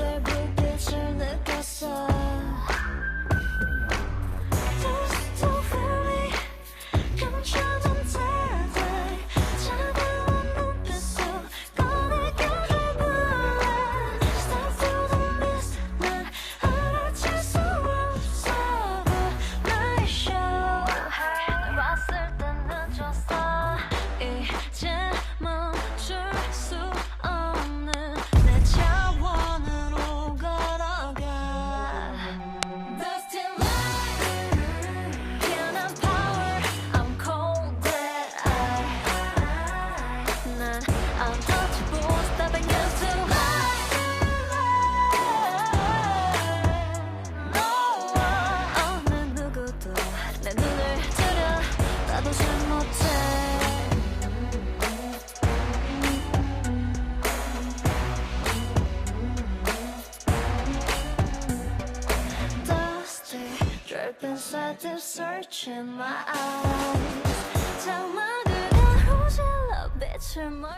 될 불빛을 느꼈어. Don't feel me 감춰둔 달달 차가운 눈빛으로 꺼내겨줄 몰라. Step through the mist 난 알아챌 수 없어. 나의 show 널 봤을 땐 늦었어. 이제 멈출 수 없는 내 차원으로 걸어가. Dusty light 피어난 power I'm cold that 난 untouchable stepping into 어느 누구도 내 눈을 들여다보지 못해. Dusty drip inside the search in my eyes. 장막을 가로질러 빛을 멀.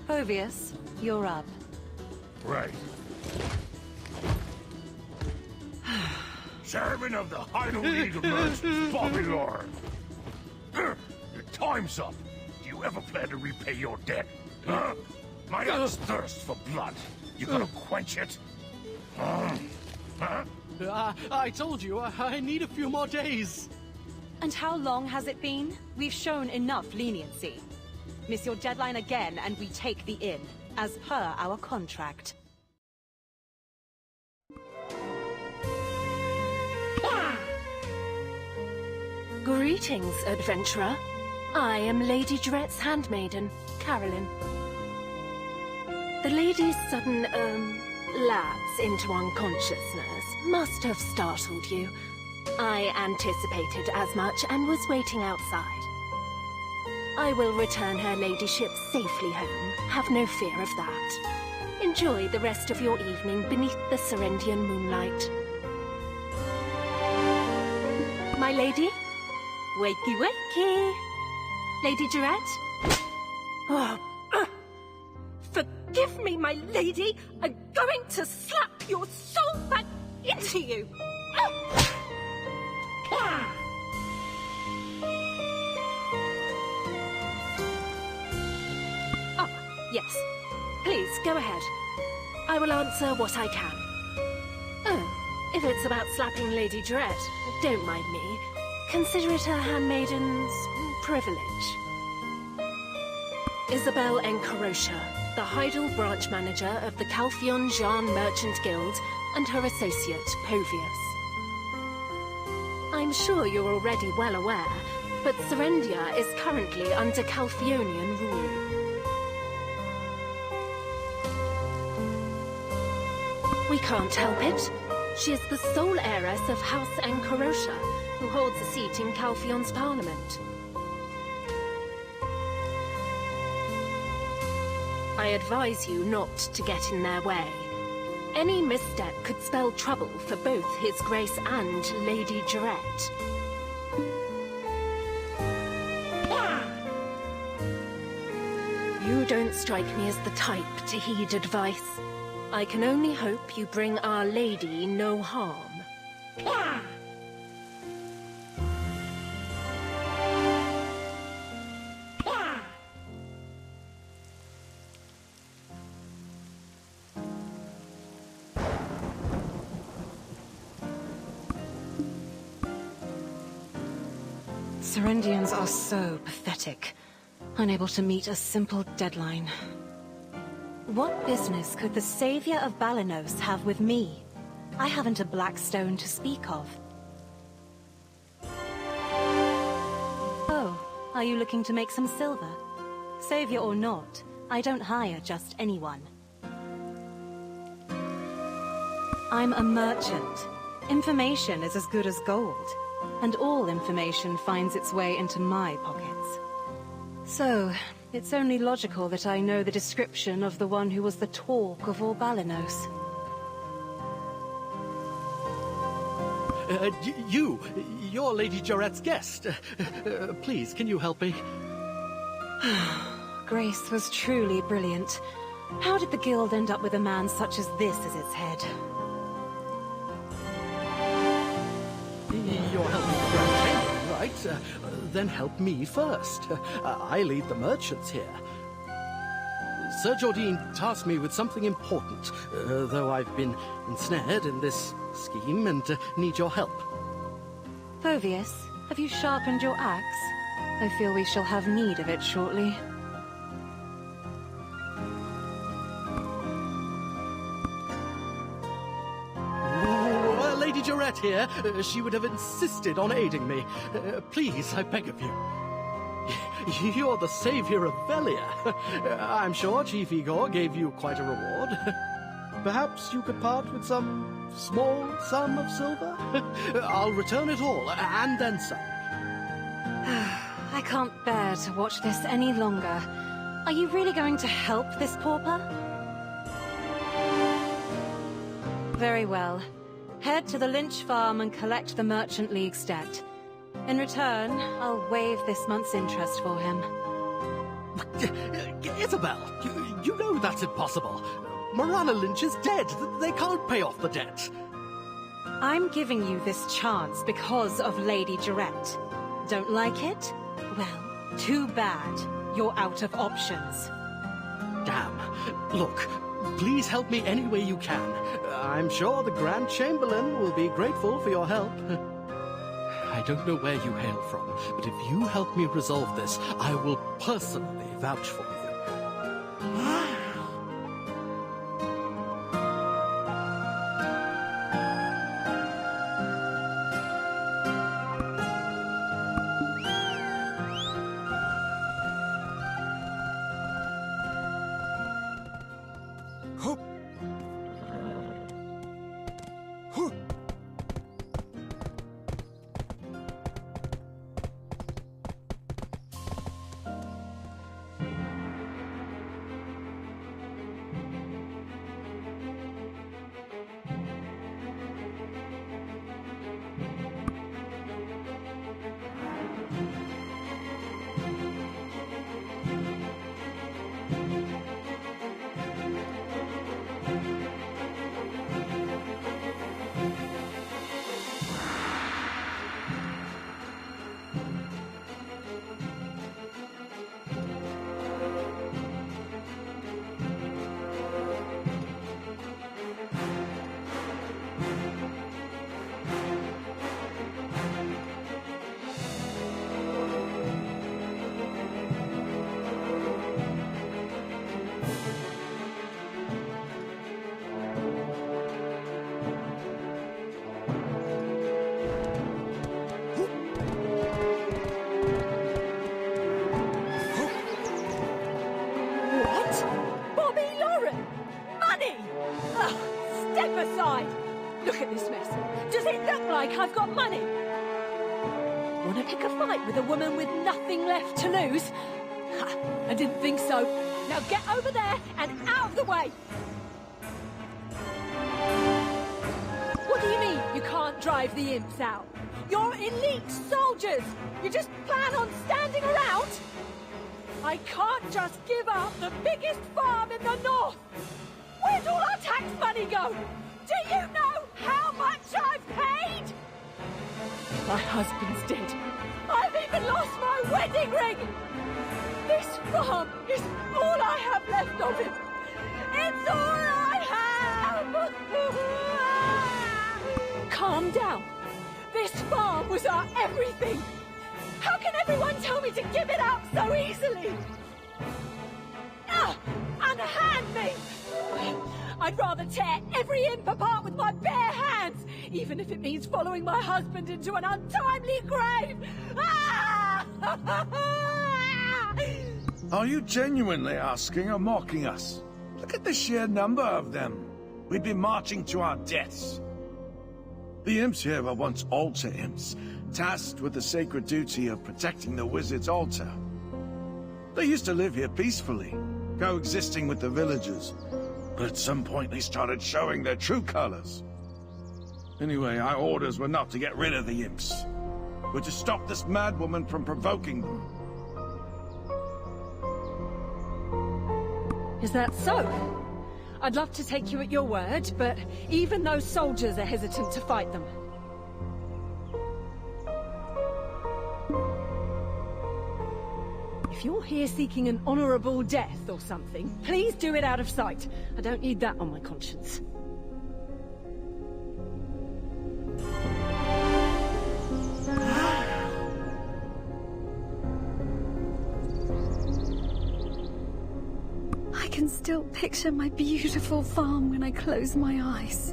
Phoveus, you're up. Right. Chairman of the Hydal League of Merchants, Bobby Lord. Your time's up. Do you ever plan to repay your debt? Huh? My aunt's thirst for blood. You gonna quench it? Huh? I told you, I need a few more days. And how long has it been? We've shown enough leniency. Miss your deadline again and we take the inn, as per our contract. Greetings, adventurer. I am Lady Dret's handmaiden, Carolyn. The lady's sudden, lapse into unconsciousness must have startled you. I anticipated as much and was waiting outside. I will return her ladyship safely home, have no fear of that. Enjoy the rest of your evening beneath the Serendian moonlight. My lady? Wakey wakey! Lady Dret? Oh, forgive me, my lady! I'm going to slap your soul back into you! Yes. Please, go ahead. I will answer what I can. Oh, if it's about slapping Lady Dret, don't mind me. Consider it a handmaiden's privilege. Isabel Encarosha, the Hydal branch manager of the Calphion Jean Merchant Guild, and her associate, Phoveus. I'm sure you're already well aware, but Serendia is currently under Calphionian rule. We can't help it. She is the sole heiress of House Enkarosha, who holds a seat in Calphion's parliament. I advise you not to get in their way. Any misstep could spell trouble for both His Grace and Lady Jarette. You don't strike me as the type to heed advice. I can only hope you bring Our Lady no harm. Serendians are so pathetic, unable to meet a simple deadline. What business could the savior of Balanos have with me? I haven't a black stone to speak of. Oh, are you looking to make some silver? Savior or not, I don't hire just anyone. I'm a merchant. Information is as good as gold, and all information finds its way into my pockets. So, it's only logical that I know the description of the one who was the talk of all Balanos. You're Lady Jarette's guest. Please, can you help me? Grace was truly brilliant. How did the guild end up with a man such as this as its head? You're helping the Grand Chamberlain, right? Then help me first. I lead the merchants here. Sir Jordine tasked me with something important, though I've been ensnared in this scheme and need your help. Phovius, have you sharpened your axe? I feel we shall have need of it shortly. Lady Jarette here. She would have insisted on aiding me. Please, I beg of you. You're the savior of Velia. I'm sure Chief Igor gave you quite a reward. Perhaps you could part with some small sum of silver? I'll return it all, and then some. I can't bear to watch this any longer. Are you really going to help this pauper? Very well. Head to the Lynch farm and collect the Merchant League's debt. In return, I'll waive this month's interest for him. Isabel, you know that's impossible. Marana Lynch is dead. They can't pay off the debt. I'm giving you this chance because of Lady Jarette. Don't like it? Well, too bad. You're out of options. Damn. Look, please help me any way you can. I'm sure the Grand Chamberlain will be grateful for your help. I don't know where you hail from, but if you help me resolve this, I will personally vouch for you. money. Wanna pick a fight with a woman with nothing left to lose? Ha, I didn't think so. Now get over there and out of the way! What do you mean you can't drive the imps out? You're elite soldiers! You just plan on standing around? I can't just give up the biggest farm in the north! Where'd all our tax money go? Do you know how much I've paid? My husband's dead. I've even lost my wedding ring! This farm is all I have left of him! It's all I have! Calm down. This farm was our everything! How can everyone tell me to give it up so easily? Unhand me! I'd rather tear every imp apart with my bare hands, even if it means following my husband into an untimely grave! Are you genuinely asking or mocking us? Look at the sheer number of them. We'd be marching to our deaths. The imps here were once altar imps, tasked with the sacred duty of protecting the wizard's altar. They used to live here peacefully, coexisting with the villagers. But at some point they started showing their true colors. Anyway, our orders were not to get rid of the imps. We're to stop this madwoman from provoking them. Is that so? I'd love to take you at your word, but even those soldiers are hesitant to fight them. If you're here seeking an honorable death or something, please do it out of sight. I don't need that on my conscience. I can still picture my beautiful farm when I close my eyes.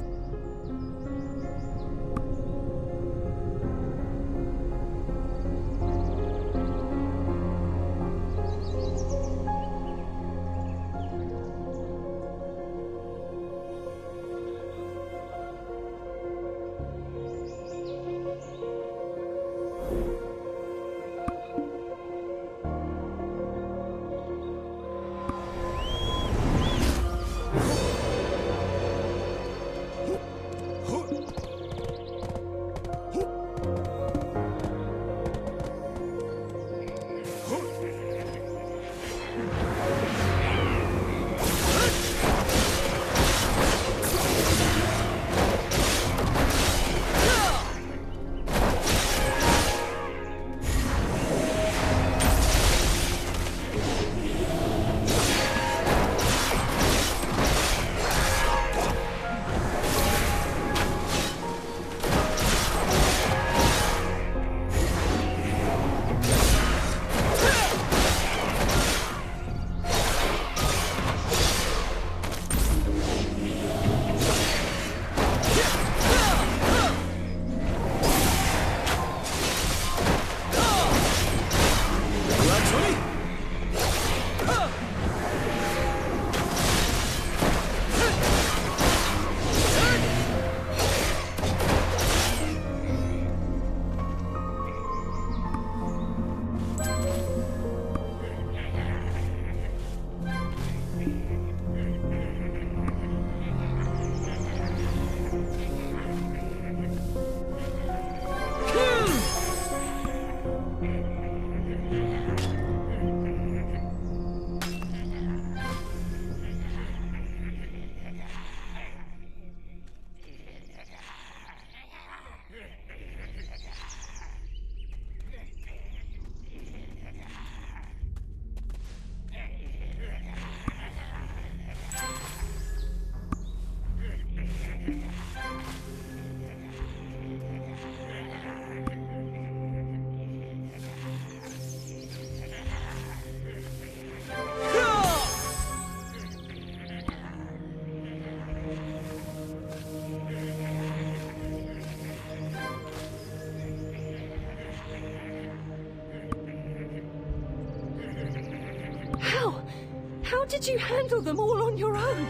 How did you handle them all on your own?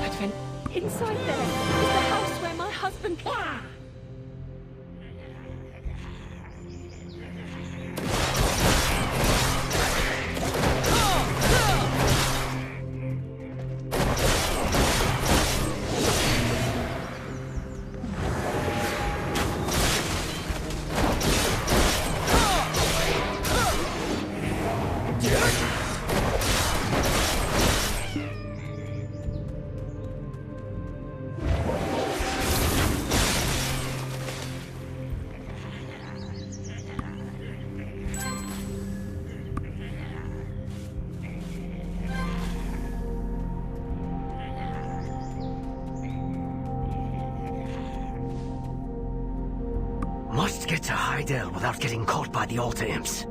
Advent, inside there is the house where my husband... must get to Hydael without getting caught by the Altar Imps.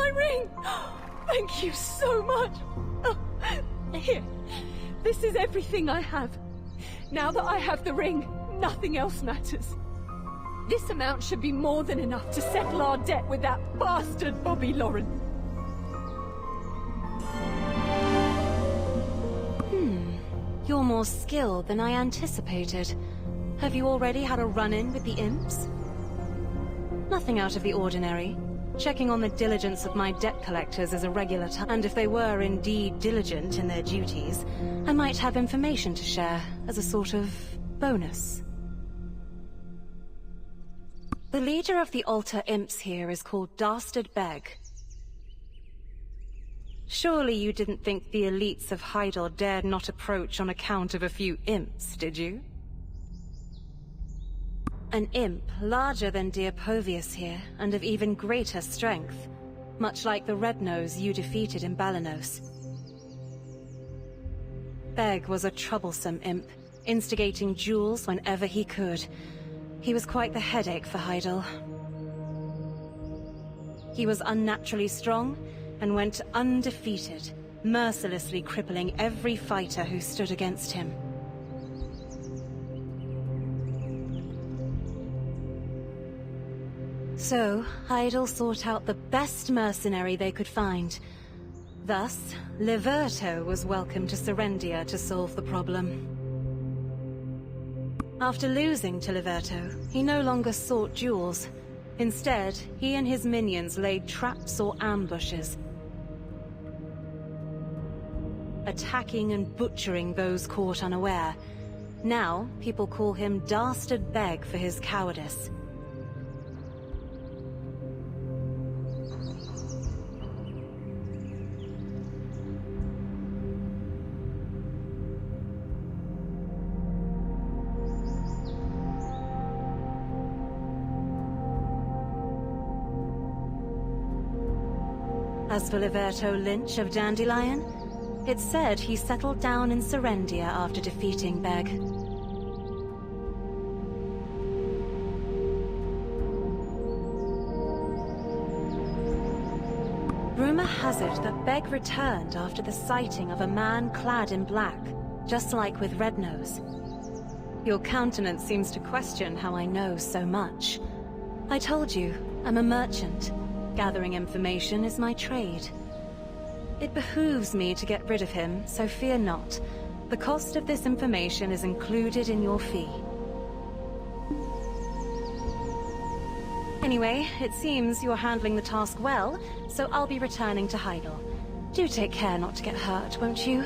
my ring! Thank you so much! Oh, here, this is everything I have. Now that I have the ring, nothing else matters. This amount should be more than enough to settle our debt with that bastard Bobby Lauren. You're more skilled than I anticipated. Have you already had a run-in with the imps? Nothing out of the ordinary. Checking on the diligence of my debt collectors is a regular time, and if they were indeed diligent in their duties, I might have information to share as a sort of bonus. The leader of the Altar Imps here is called Dastard Beg. Surely you didn't think the elites of Hydael dared not approach on account of a few imps, did you? An imp larger than Dear Povius here, and of even greater strength, much like the Red Nose you defeated in Balanos. Beg was a troublesome imp, instigating duels whenever he could. He was quite the headache for Hydael. He was unnaturally strong, and went undefeated, mercilessly crippling every fighter who stood against him. So, Hydael sought out the best mercenary they could find. Thus, Liberto was welcomed to Serendia to solve the problem. After losing to Liberto, he no longer sought duels. Instead, he and his minions laid traps or ambushes, attacking and butchering those caught unaware. Now, people call him Dastard Beg for his cowardice. As for Liberto Lynch of Dandelion, it's said he settled down in Serendia after defeating Beg. Rumor has it that Beg returned after the sighting of a man clad in black, just like with Red Nose. Your countenance seems to question how I know so much. I told you, I'm a merchant. Gathering information is my trade. It behooves me to get rid of him, so fear not. The cost of this information is included in your fee. Anyway, it seems you're handling the task well, so I'll be returning to Hydael. Do take care not to get hurt, won't you?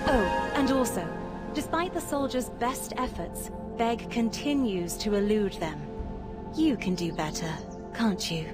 Oh, and also, despite the soldiers' best efforts, Beg continues to elude them. You can do better, can't you?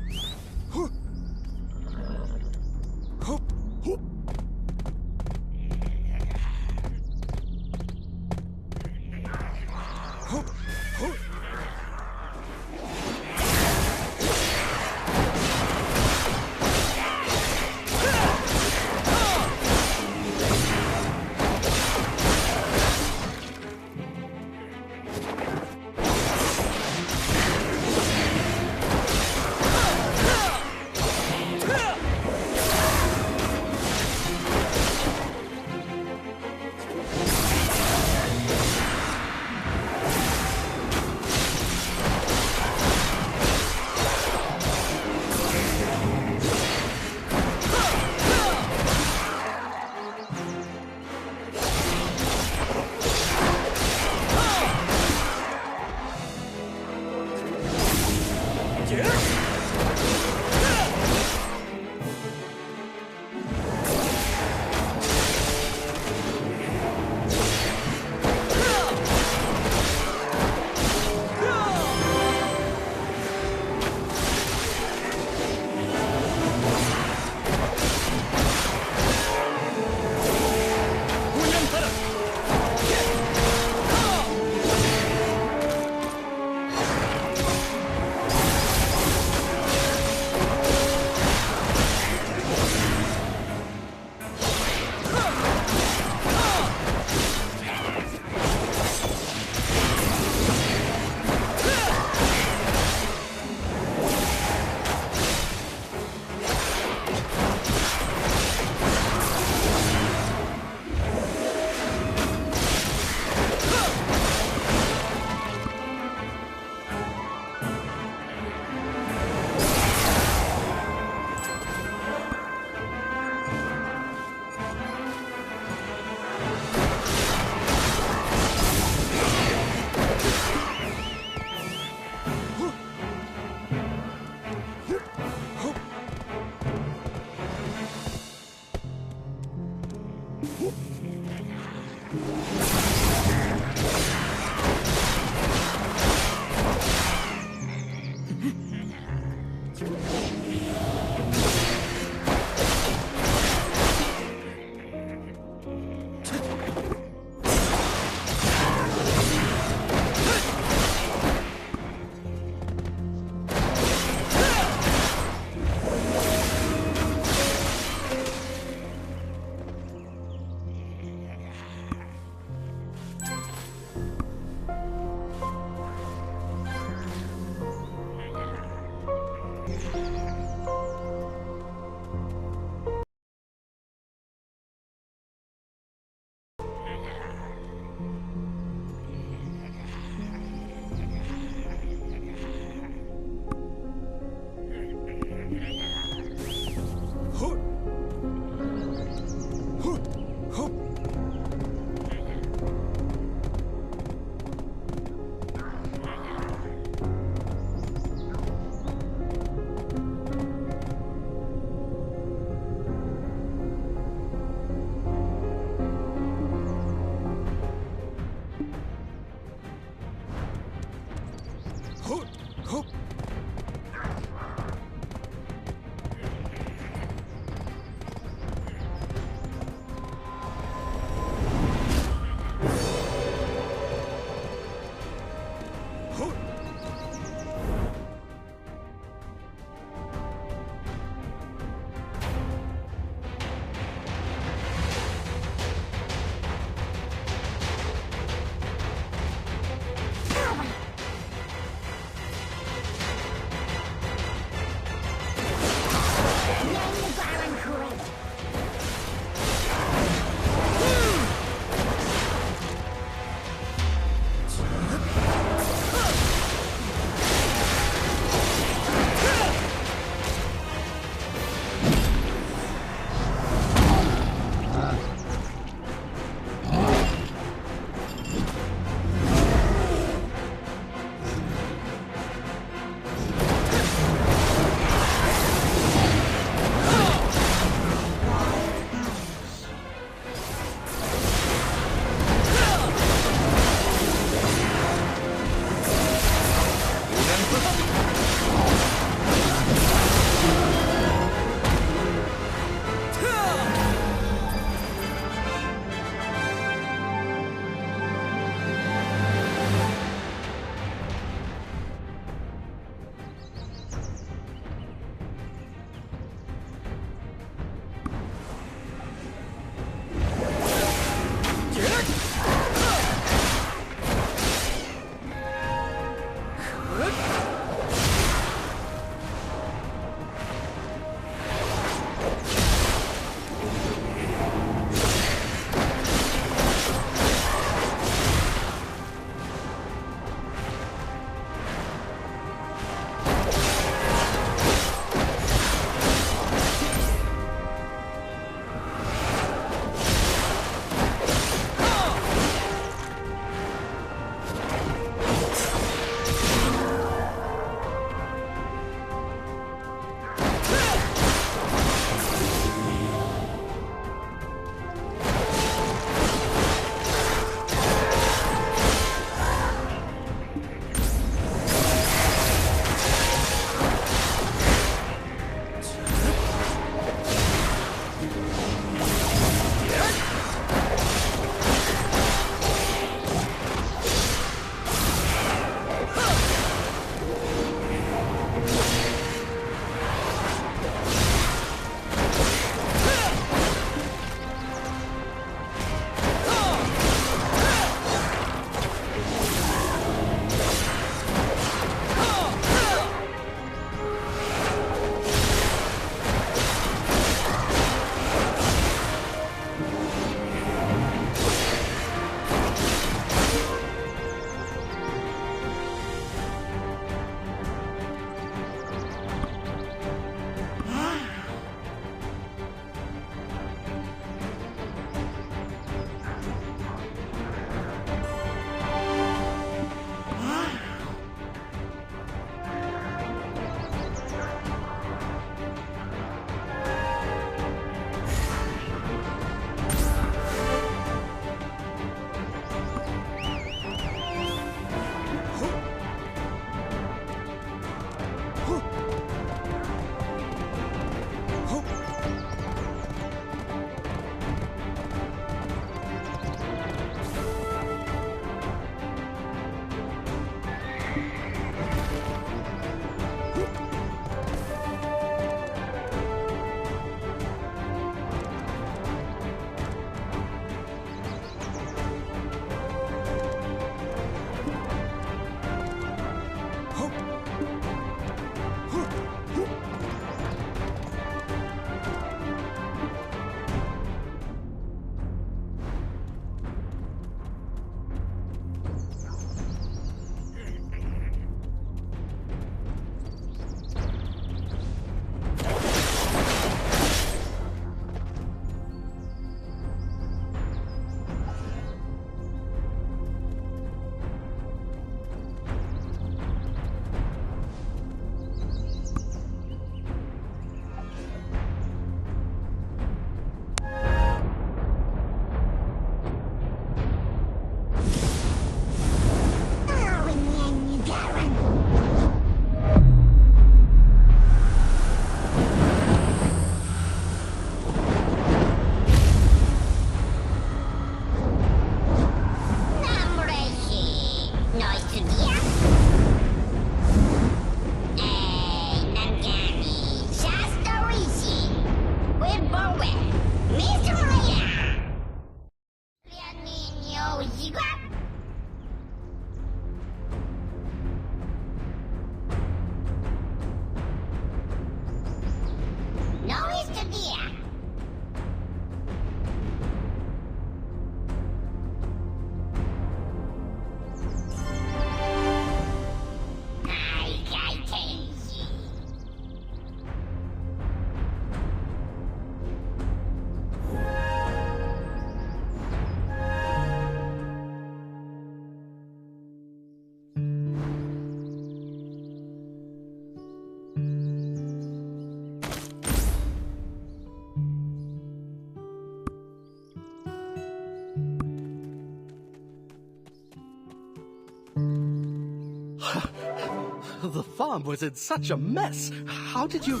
The farm was in such a mess. How did you...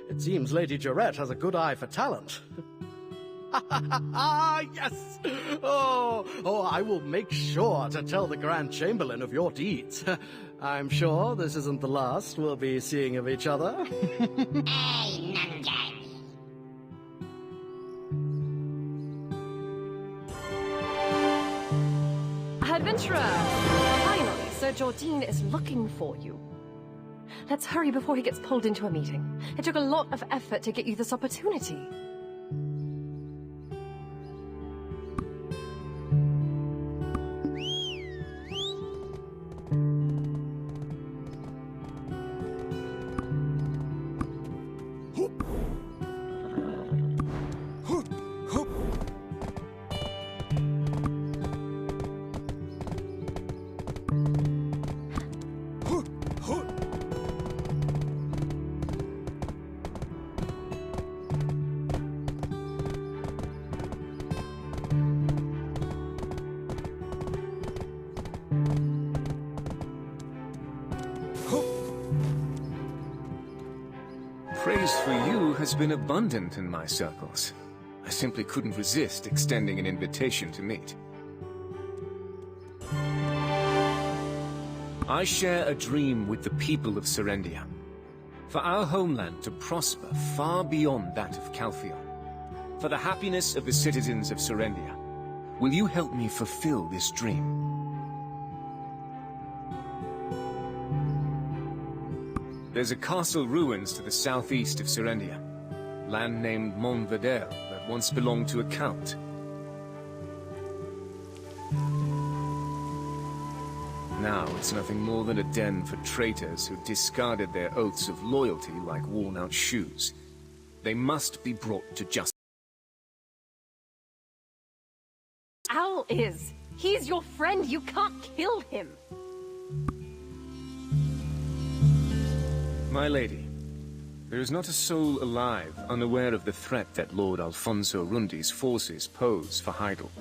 It seems Lady Jarette has a good eye for talent. Yes! Oh, I will make sure to tell the Grand Chamberlain of your deeds. I'm sure this isn't the last we'll be seeing of each other. Adventurer! Finally, Sir Jordine is looking for you. Let's hurry before he gets pulled into a meeting. It took a lot of effort to get you this opportunity. Praise for you has been abundant in my circles. I simply couldn't resist extending an invitation to meet. I share a dream with the people of Serendia. For our homeland to prosper far beyond that of Calphion. For the happiness of the citizens of Serendia. Will you help me fulfill this dream? There's a castle ruins to the southeast of Serendia. Land named Mont Verdel that once belonged to a count. Now it's nothing more than a den for traitors who discarded their oaths of loyalty like worn-out shoes. They must be brought to justice. Al is. He's your friend. You can't kill him. My lady, there is not a soul alive unaware of the threat that Lord Alfonso Rundi's forces pose for Heidel.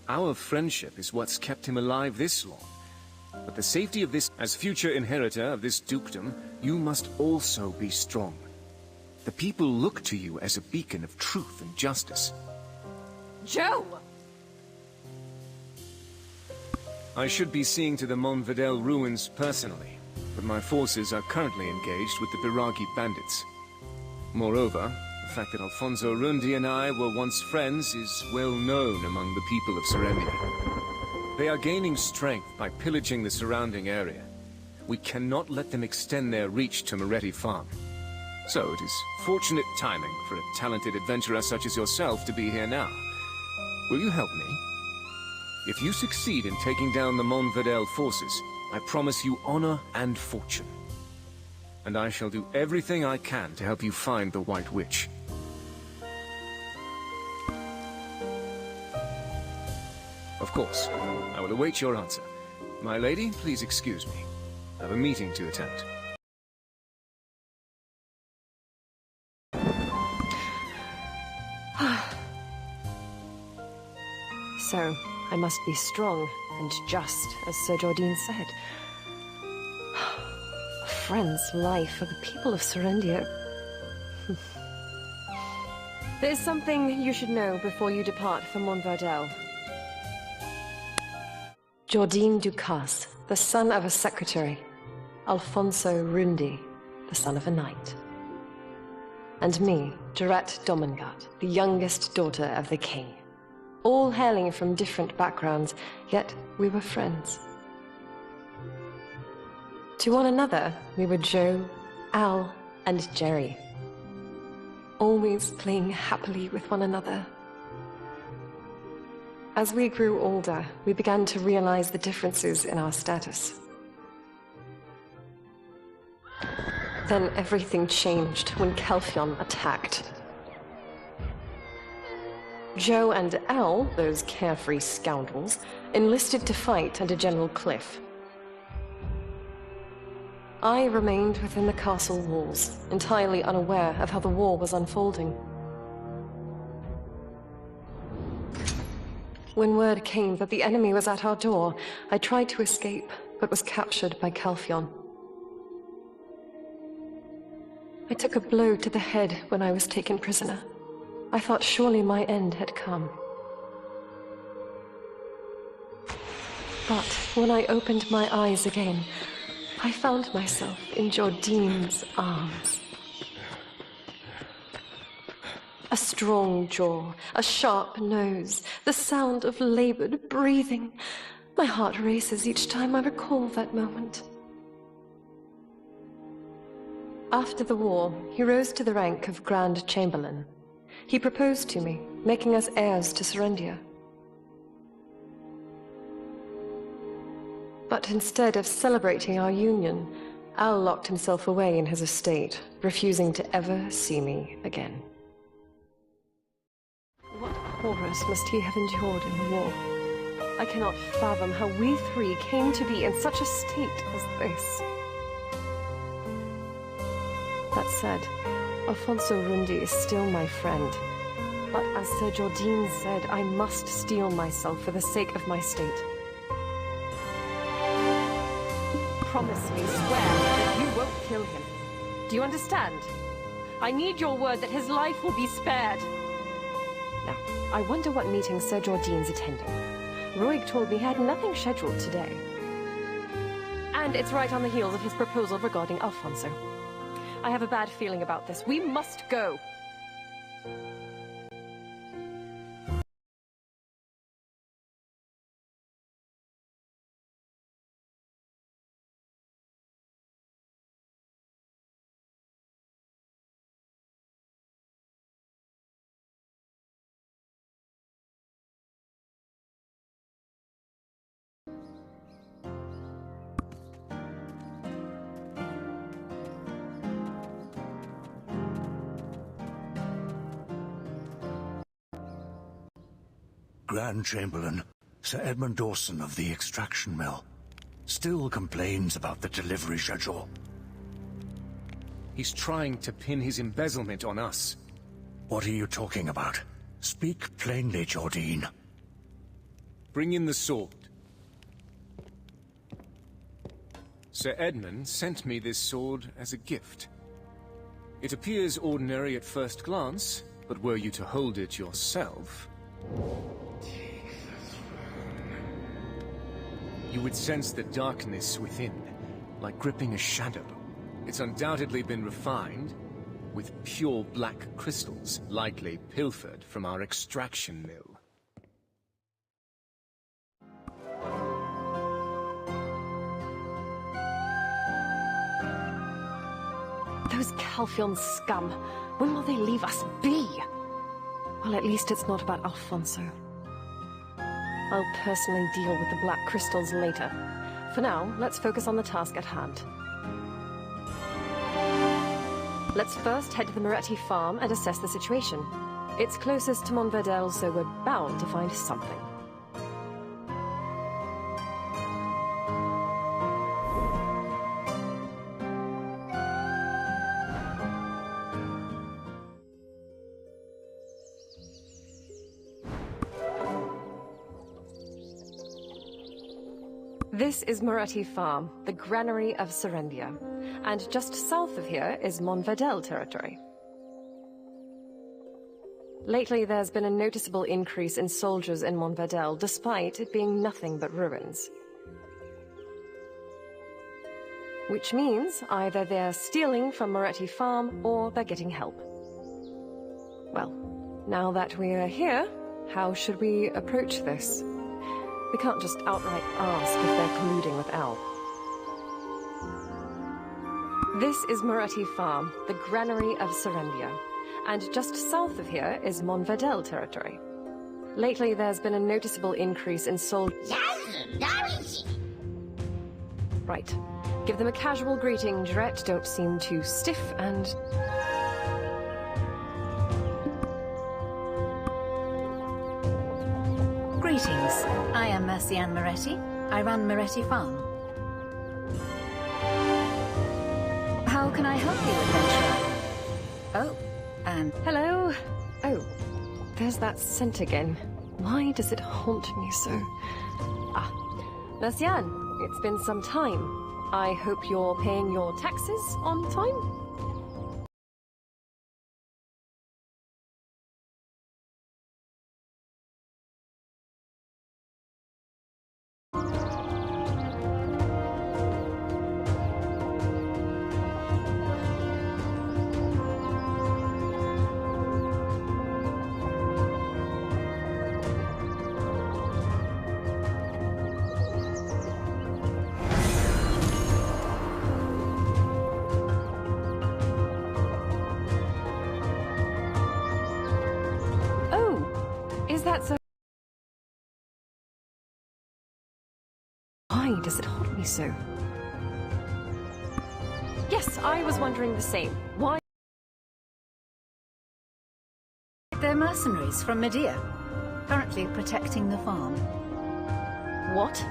Our friendship is what's kept him alive this long. But the safety of this, as future inheritor of this dukedom, you must also be strong. The people look to you as a beacon of truth and justice. Joe! I should be seeing to the Mont Verdel ruins personally, but my forces are currently engaged with the Biragi bandits. Moreover, the fact that Alfonso Rundi and I were once friends is well known among the people of Serendia. They are gaining strength by pillaging the surrounding area. We cannot let them extend their reach to Moretti Farm. So it is fortunate timing for a talented adventurer such as yourself to be here now. Will you help me? If you succeed in taking down the Mont Verdel forces, I promise you honor and fortune. And I shall do everything I can to help you find the White Witch. Of course, I will await your answer. My lady, please excuse me. I have a meeting to attend. So, I must be strong and just, as Sir Jordine said. A friend's life for the people of Serendia. There's something you should know before you depart for Mont Verdel. Jordine Ducasse, the son of a secretary. Alfonso Rundi, the son of a knight. And me, Jarette Domengart, the youngest daughter of the king. All hailing from different backgrounds, yet we were friends. To one another, we were Joe, Al, and Jerry. Always playing happily with one another. As we grew older, we began to realize the differences in our status. Then everything changed when Calphion attacked. Joe and Al, those carefree scoundrels, enlisted to fight under General Cliff. I remained within the castle walls, entirely unaware of how the war was unfolding. When word came that the enemy was at our door, I tried to escape, but was captured by Calphion. I took a blow to the head when I was taken prisoner. I thought surely my end had come. But when I opened my eyes again, I found myself in Jordine's arms. A strong jaw, a sharp nose, the sound of labored breathing. My heart races each time I recall that moment. After the war, he rose to the rank of Grand Chamberlain. He proposed to me, making us heirs to Serendia. But instead of celebrating our union, Al locked himself away in his estate, refusing to ever see me again. What horrors must he have endured in the war? I cannot fathom how we three came to be in such a state as this. That said, Alfonso Rundi is still my friend. But as Sir Jordine said, I must steel myself for the sake of my state. Promise me, swear, that you won't kill him. Do you understand? I need your word that his life will be spared. Now, I wonder what meeting Sir Jordine's attending. Roig told me he had nothing scheduled today. And it's right on the heels of his proposal regarding Alfonso. I have a bad feeling about this. We must go. Grand Chamberlain, Sir Edmund Dawson of the Extraction Mill, still complains about the delivery schedule. He's trying to pin his embezzlement on us. What are you talking about? Speak plainly, Jordine. Bring in the sword. Sir Edmund sent me this sword as a gift. It appears ordinary at first glance, but were you to hold it yourself, you would sense the darkness within, like gripping a shadow. It's undoubtedly been refined with pure black crystals, likely pilfered from our extraction mill. Those Calphion scum. When will they leave us be? Well, at least it's not about Alfonso. I'll personally deal with the black crystals later. For now, let's focus on the task at hand. Let's first head to the Moretti farm and assess the situation. It's closest to Montverdel, so we're bound to find something. This is Moretti Farm, the granary of Serendia. And just south of here is Montverdel territory. Lately, there's been a noticeable increase in soldiers in Montverdel, despite it being nothing but ruins. Which means either they're stealing from Moretti Farm, or they're getting help. Well, now that we're here, how should we approach this? We can't just outright ask if they're colluding with Al. This is Moretti Farm, the granary of Serendia. And just south of here is Montverdel territory. Lately, there's been a noticeable increase in Right. Give them a casual greeting, Dret. Don't seem too stiff and... Greetings. I am Mercianne Moretti. I run Moretti Farm. How can I help you, adventurer? Oh, and... Hello? Oh, there's that scent again. Why does it haunt me so? Ah, Nasian, it's been some time. I hope you're paying your taxes on time? Is that so? Why does it haunt me so? Yes, I was wondering the same. Why? They're mercenaries from Medea, currently protecting the farm. What?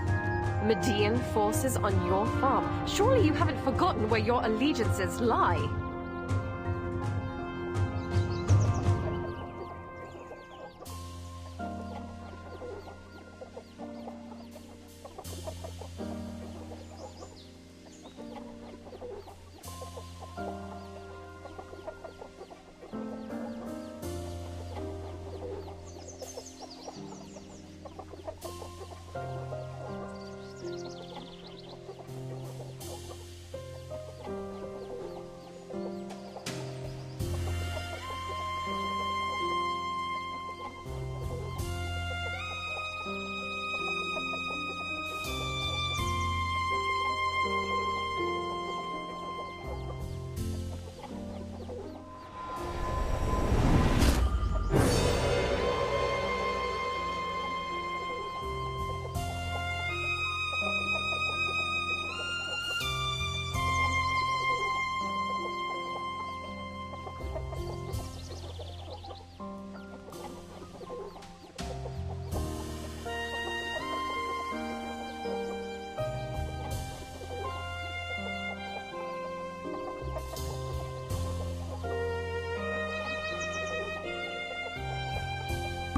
Median forces on your farm? Surely you haven't forgotten where your allegiances lie.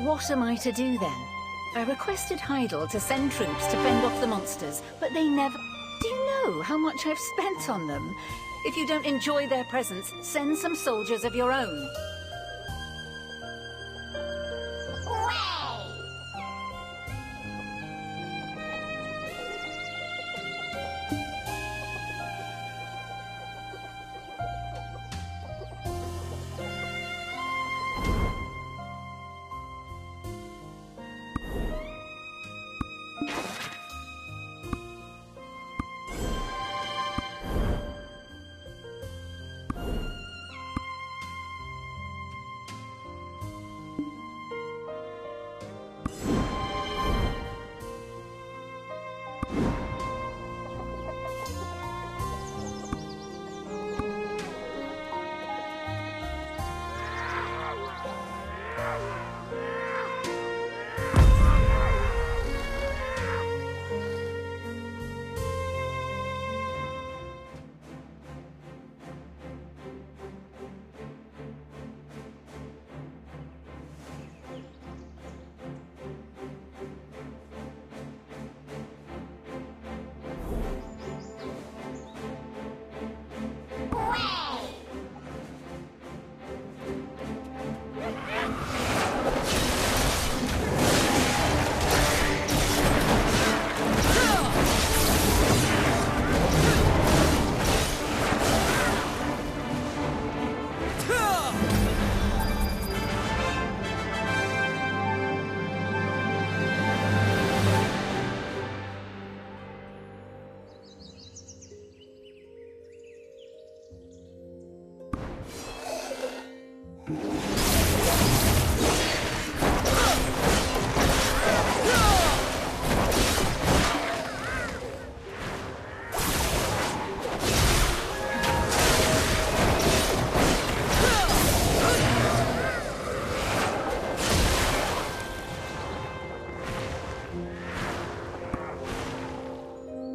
What am I to do then? I requested Heidel to send troops to fend off the monsters, but they never... Do you know how much I've spent on them? If you don't enjoy their presence, send some soldiers of your own.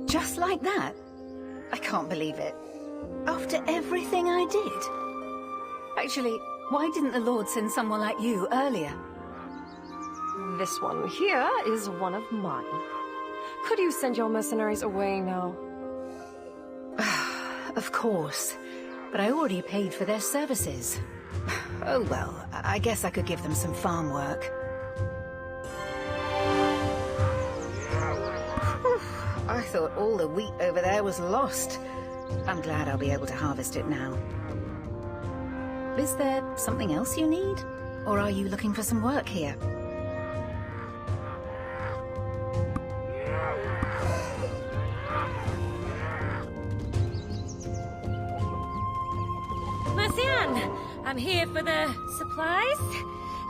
Just like that? I can't believe it. After everything I did. Actually, why didn't the Lord send someone like you earlier? This one here is one of mine. Could you send your mercenaries away now? Of course. But I already paid for their services. Oh well, I guess I could give them some farm work. Whew, I thought all the wheat over there was lost. I'm glad I'll be able to harvest it now. Is there something else you need? Or are you looking for some work here? Marcian, I'm here for the supplies.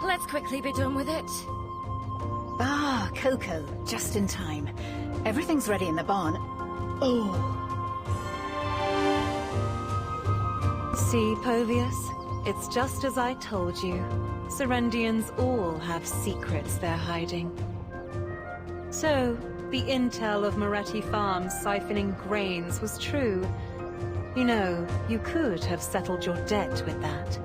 Let's quickly be done with it. Ah, Coco, just in time. Everything's ready in the barn. Oh. See, Povius? It's just as I told you. Serendians all have secrets they're hiding. So, the intel of Moretti Farms siphoning grains was true. You know, you could have settled your debt with that.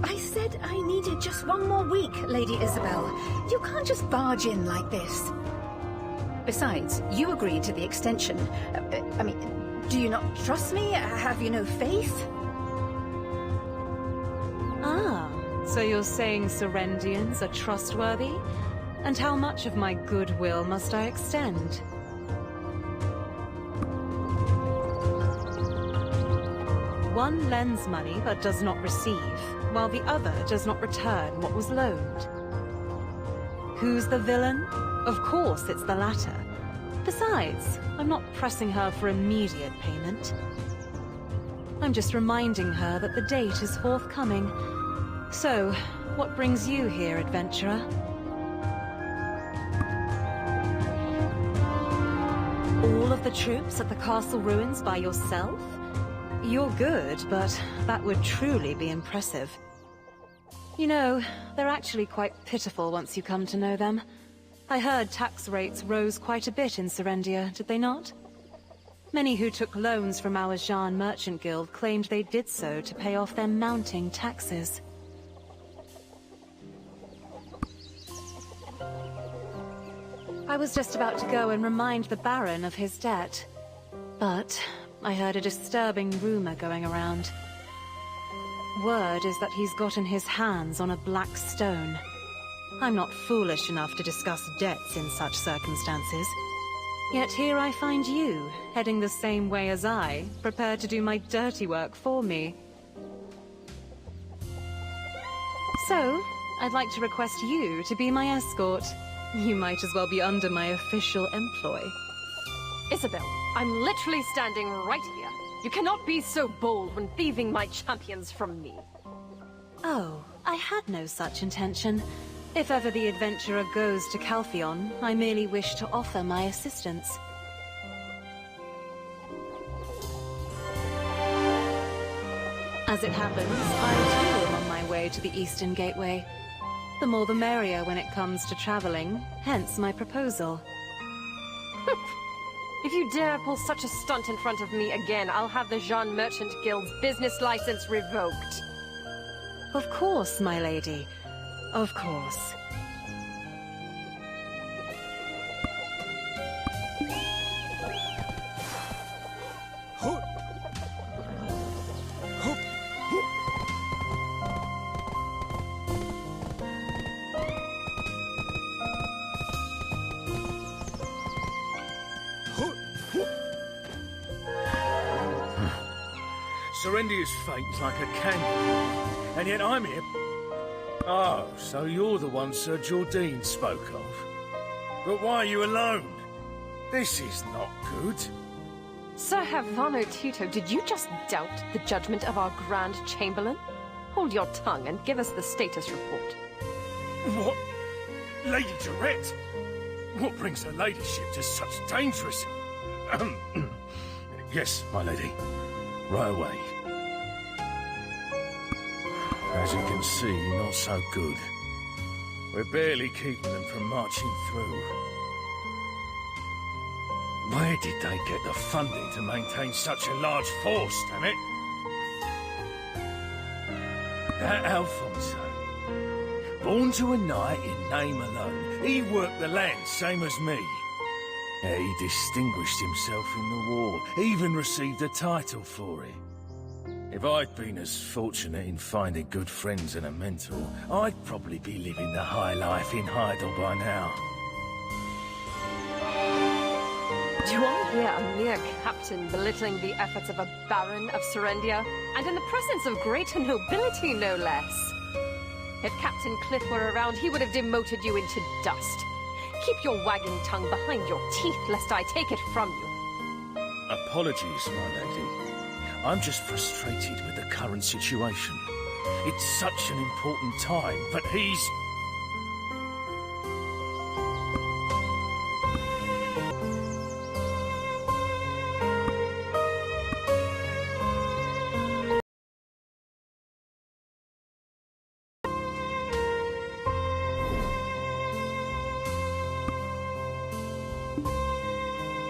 I said I needed just one more week, Lady Isabel. You can't just barge in like this. Besides, you agreed to the extension. I mean, do you not trust me? Have you no faith? Ah, so you're saying Serendians are trustworthy? And how much of my goodwill must I extend? One lends money but does not receive, while the other does not return what was loaned. Who's the villain? Of course it's the latter. Besides, I'm not pressing her for immediate payment. I'm just reminding her that the date is forthcoming. So, what brings you here, adventurer? All of the troops at the castle ruins by yourself? You're good, but that would truly be impressive. You know, they're actually quite pitiful once you come to know them. I heard tax rates rose quite a bit in Serendia, did they not? Many who took loans from our Jean Merchant Guild claimed they did so to pay off their mounting taxes. I was just about to go and remind the Baron of his debt. But I heard a disturbing rumor going around. Word is that he's gotten his hands on a black stone. I'm not foolish enough to discuss debts in such circumstances. Yet here I find you, heading the same way as I, prepared to do my dirty work for me. So, I'd like to request you to be my escort. You might as well be under my official employ. Isabel, I'm literally standing right here. You cannot be so bold when thieving my champions from me. Oh, I had no such intention. If ever the adventurer goes to Calpheon, I merely wish to offer my assistance. As it happens, I too am on my way to the Eastern Gateway. The more the merrier when it comes to traveling, hence my proposal. If you dare pull such a stunt in front of me again, I'll have the Jean Merchant Guild's business license revoked. Of course, my lady. Of course. Serendia's fate's like a candle, and yet I'm here. Oh, so you're the one Sir Jordine spoke of. But why are you alone? This is not good. Sir Havano Tito, did you just doubt the judgment of our Grand Chamberlain? Hold your tongue and give us the status report. What? Lady Jarette? What brings her ladyship to such dangerous... Yes, my lady. Right away. As you can see, not so good. We're barely keeping them from marching through. Where did they get the funding to maintain such a large force, damn it? That Alfonso. Born to a knight in name alone, he worked the land same as me. Yeah, he distinguished himself in the war, even received a title for it. If I'd been as fortunate in finding good friends and a mentor, I'd probably be living the high life in Heidel by now. Do I hear a mere captain belittling the efforts of a Baron of Serendia? And in the presence of greater nobility, no less. If Captain Cliff were around, he would have demoted you into dust. Keep your wagging tongue behind your teeth, lest I take it from you. Apologies, my lady. I'm just frustrated with the current situation. It's such an important time, but he's...